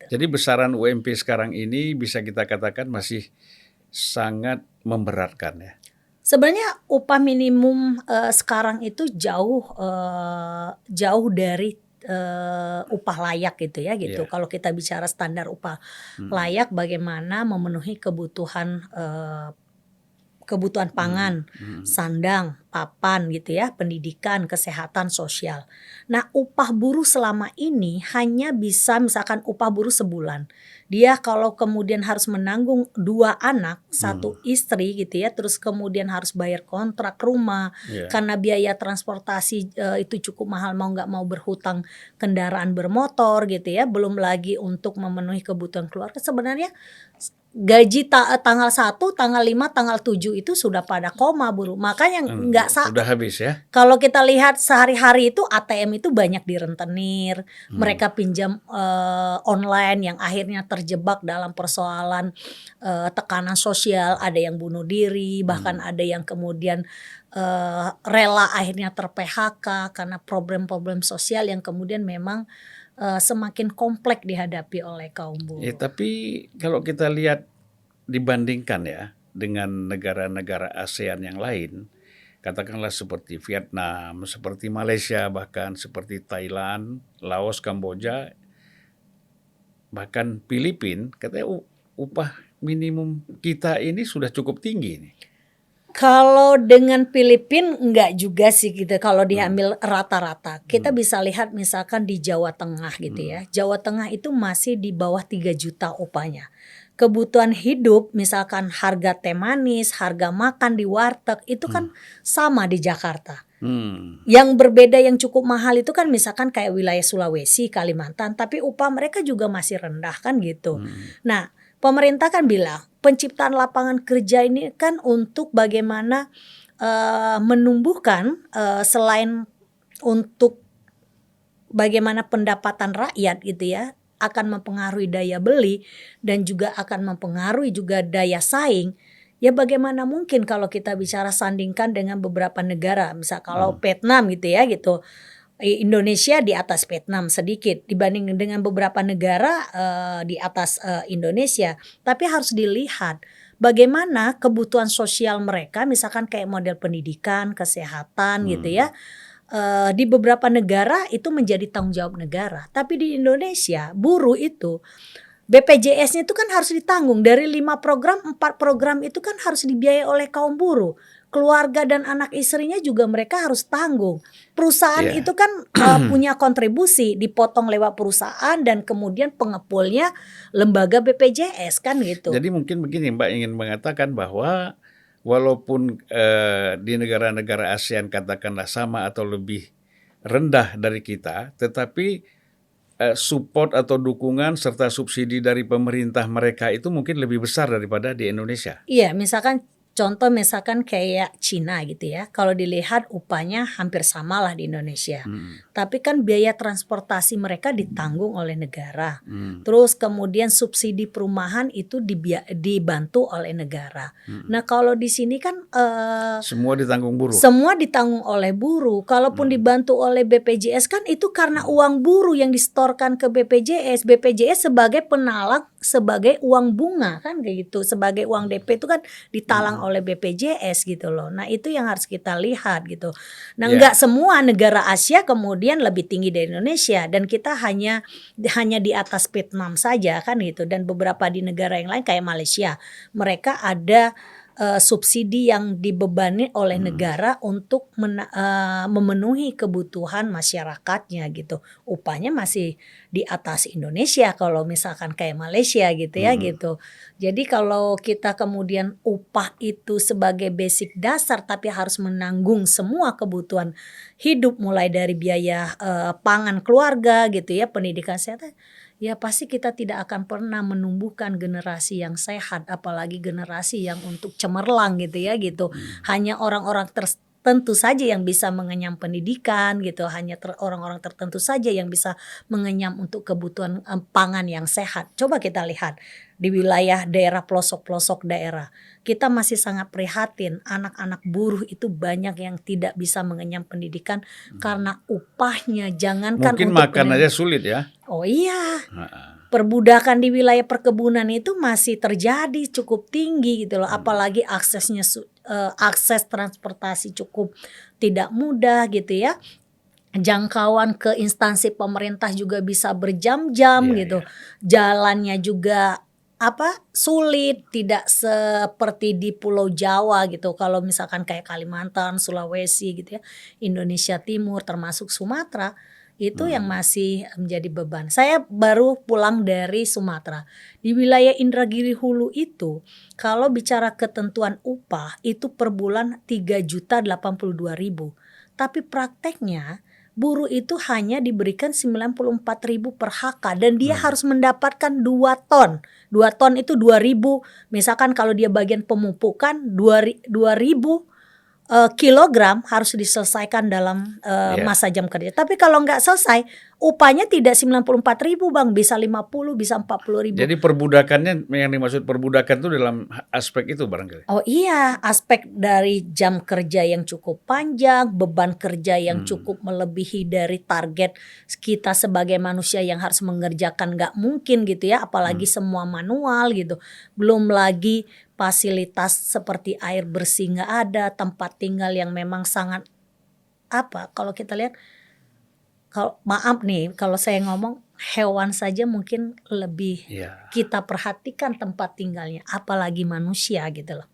Jadi besaran UMP sekarang ini bisa kita katakan masih sangat memberatkan ya? Sebenarnya upah minimum, sekarang itu jauh dari, upah layak gitu ya gitu. Iya. Kalau kita bicara standar upah Mhm. layak bagaimana memenuhi kebutuhan Mhm pangan, mhm. sandang, papan gitu ya, pendidikan, kesehatan, sosial. Nah, upah buruh selama ini hanya bisa misalkan upah buruh sebulan. Dia kalau kemudian harus menanggung 2 anak, Mhm. satu istri gitu ya, terus kemudian harus bayar kontrak rumah, Iya. karena biaya transportasi, itu cukup mahal mau nggak mau berhutang kendaraan bermotor gitu ya, belum lagi untuk memenuhi kebutuhan keluarga. Sebenarnya gaji tanggal 1, tanggal 5, tanggal 7 itu sudah pada koma buruh. Makanya nggak Sudah habis ya? kalau kita lihat sehari-hari itu ATM itu banyak direntenir, Mhm. mereka pinjam, online yang akhirnya terjebak dalam persoalan, tekanan sosial, ada yang bunuh diri, bahkan Mhm. ada yang kemudian, rela akhirnya ter-PHK karena problem-problem sosial yang kemudian memang, semakin kompleks dihadapi oleh kaum Ya buruh. tapi kalau kita lihat dibandingkan ya dengan negara-negara ASEAN yang lain, katakanlah seperti Vietnam, seperti Malaysia, bahkan seperti Thailand, Laos, Kamboja, bahkan Filipina, katanya upah minimum kita ini sudah cukup tinggi nih. Kalau dengan Filipina enggak juga sih gitu kalau Mhm. diambil rata-rata. Kita Mhm. bisa lihat misalkan di Jawa Tengah gitu Mhm. ya. Jawa Tengah itu masih di bawah 3 juta upahnya. Kebutuhan hidup misalkan harga teh manis, harga makan di warteg itu Mhm. kan sama di Jakarta. Hmm. Yang berbeda yang cukup mahal itu kan misalkan kayak wilayah Sulawesi, Kalimantan, tapi upah mereka juga masih rendah kan gitu. Mhm. Nah, pemerintah kan bilang penciptaan lapangan kerja ini kan untuk bagaimana, menumbuhkan, selain untuk bagaimana pendapatan rakyat gitu ya, akan mempengaruhi daya beli dan juga akan mempengaruhi juga daya saing. Ya bagaimana mungkin kalau kita bicara sandingkan dengan beberapa negara, misal kalau Mhm. Vietnam gitu ya gitu, Indonesia di atas Vietnam sedikit dibanding dengan beberapa negara, di atas, Indonesia. Tapi harus dilihat bagaimana kebutuhan sosial mereka misalkan kayak model pendidikan, kesehatan gitu Mhm. ya, di beberapa negara itu menjadi tanggung jawab negara. Tapi di Indonesia buruh itu BPJS-nya itu kan harus ditanggung dari 5 program, 4 program itu kan harus dibiayai oleh kaum buruh. Keluarga dan anak istrinya juga mereka harus tanggung. Perusahaan Iya. itu kan, punya kontribusi dipotong lewat perusahaan dan kemudian pengepulnya lembaga BPJS kan gitu. Jadi mungkin begini Mbak ingin mengatakan bahwa walaupun, di negara-negara ASEAN katakanlah sama atau lebih rendah dari kita, tetapi, support atau dukungan serta subsidi dari pemerintah mereka itu mungkin lebih besar daripada di Indonesia? Iya, misalkan contoh misalkan kayak Cina gitu ya, kalau dilihat upahnya hampir samalah di Indonesia. Mhm. Tapi kan biaya transportasi mereka ditanggung oleh negara. Mhm. Terus kemudian subsidi perumahan itu dibantu oleh negara. Mhm. Nah, kalau di sini kan, Semua ditanggung buruh? semua ditanggung oleh buruh, kalaupun Mhm. dibantu oleh BPJS kan itu karena uang buruh yang disetorkan ke BPJS. BPJS sebagai penalang, sebagai uang bunga kan kayak gitu, sebagai uang DP itu kan ditalang Mhm. oleh BPJS gitu loh. Nah, itu yang harus kita lihat gitu. Nah, Iya. enggak semua negara Asia kemudian lebih tinggi dari Indonesia dan kita hanya di atas Vietnam saja kan gitu dan beberapa di negara yang lain kayak Malaysia. Mereka ada subsidi yang dibebani oleh Mhm. negara untuk memenuhi kebutuhan masyarakatnya gitu. Upahnya masih di atas Indonesia kalau misalkan kayak Malaysia gitu ya Mhm. gitu. Jadi kalau kita kemudian upah itu sebagai basic dasar tapi harus menanggung semua kebutuhan hidup mulai dari biaya, pangan keluarga gitu ya, pendidikan kesehatan, ya pasti kita tidak akan pernah menumbuhkan generasi yang sehat, apalagi generasi yang untuk cemerlang gitu ya gitu. Mhm. Hanya orang-orang tertentu saja yang bisa mengenyam pendidikan gitu, hanya orang-orang tertentu saja yang bisa mengenyam untuk kebutuhan, pangan yang sehat. Coba kita lihat di wilayah daerah pelosok-pelosok daerah, kita masih sangat prihatin anak-anak buruh itu banyak yang tidak bisa mengenyam pendidikan Mhm. karena upahnya jangankan Mungkin untuk makan aja pendidikan. sulit ya? Oh iya. Heeh. perbudakan di wilayah perkebunan itu masih terjadi cukup tinggi gitu loh, apalagi akses transportasi cukup tidak mudah gitu ya. Jangkauan ke instansi pemerintah juga bisa berjam-jam Iya, gitu. iya. Jalannya juga sulit, tidak seperti di Pulau Jawa gitu. Kalau misalkan kayak Kalimantan, Sulawesi gitu ya, Indonesia Timur termasuk Sumatera, itu yang Hmm. masih menjadi beban. Saya baru pulang dari Sumatera. Di wilayah Indragiri Hulu itu, kalau bicara ketentuan upah itu per bulan 3.082.000. Tapi prakteknya buruh itu hanya diberikan 94.000 per HK dan dia harus mendapatkan 2 ton. 2 ton itu 2.000, misalkan kalau dia bagian pemupukan 2.000 kilogram harus diselesaikan dalam Iya. masa jam kerja. Tapi kalau nggak selesai, upahnya tidak 94.000 Bang, bisa 50, bisa 40.000. Jadi perbudakannya, yang dimaksud perbudakan itu dalam aspek itu barangkali? Oh iya, aspek dari jam kerja yang cukup panjang, beban kerja yang cukup melebihi dari target kita sebagai manusia yang harus mengerjakan, nggak mungkin gitu ya, apalagi semua manual gitu. Belum lagi fasilitas seperti air bersih nggak ada, tempat tinggal yang memang sangat kalau kita lihat, kalau maaf nih kalau saya ngomong, hewan saja mungkin lebih Iya. kita perhatikan tempat tinggalnya, apalagi manusia gitu loh.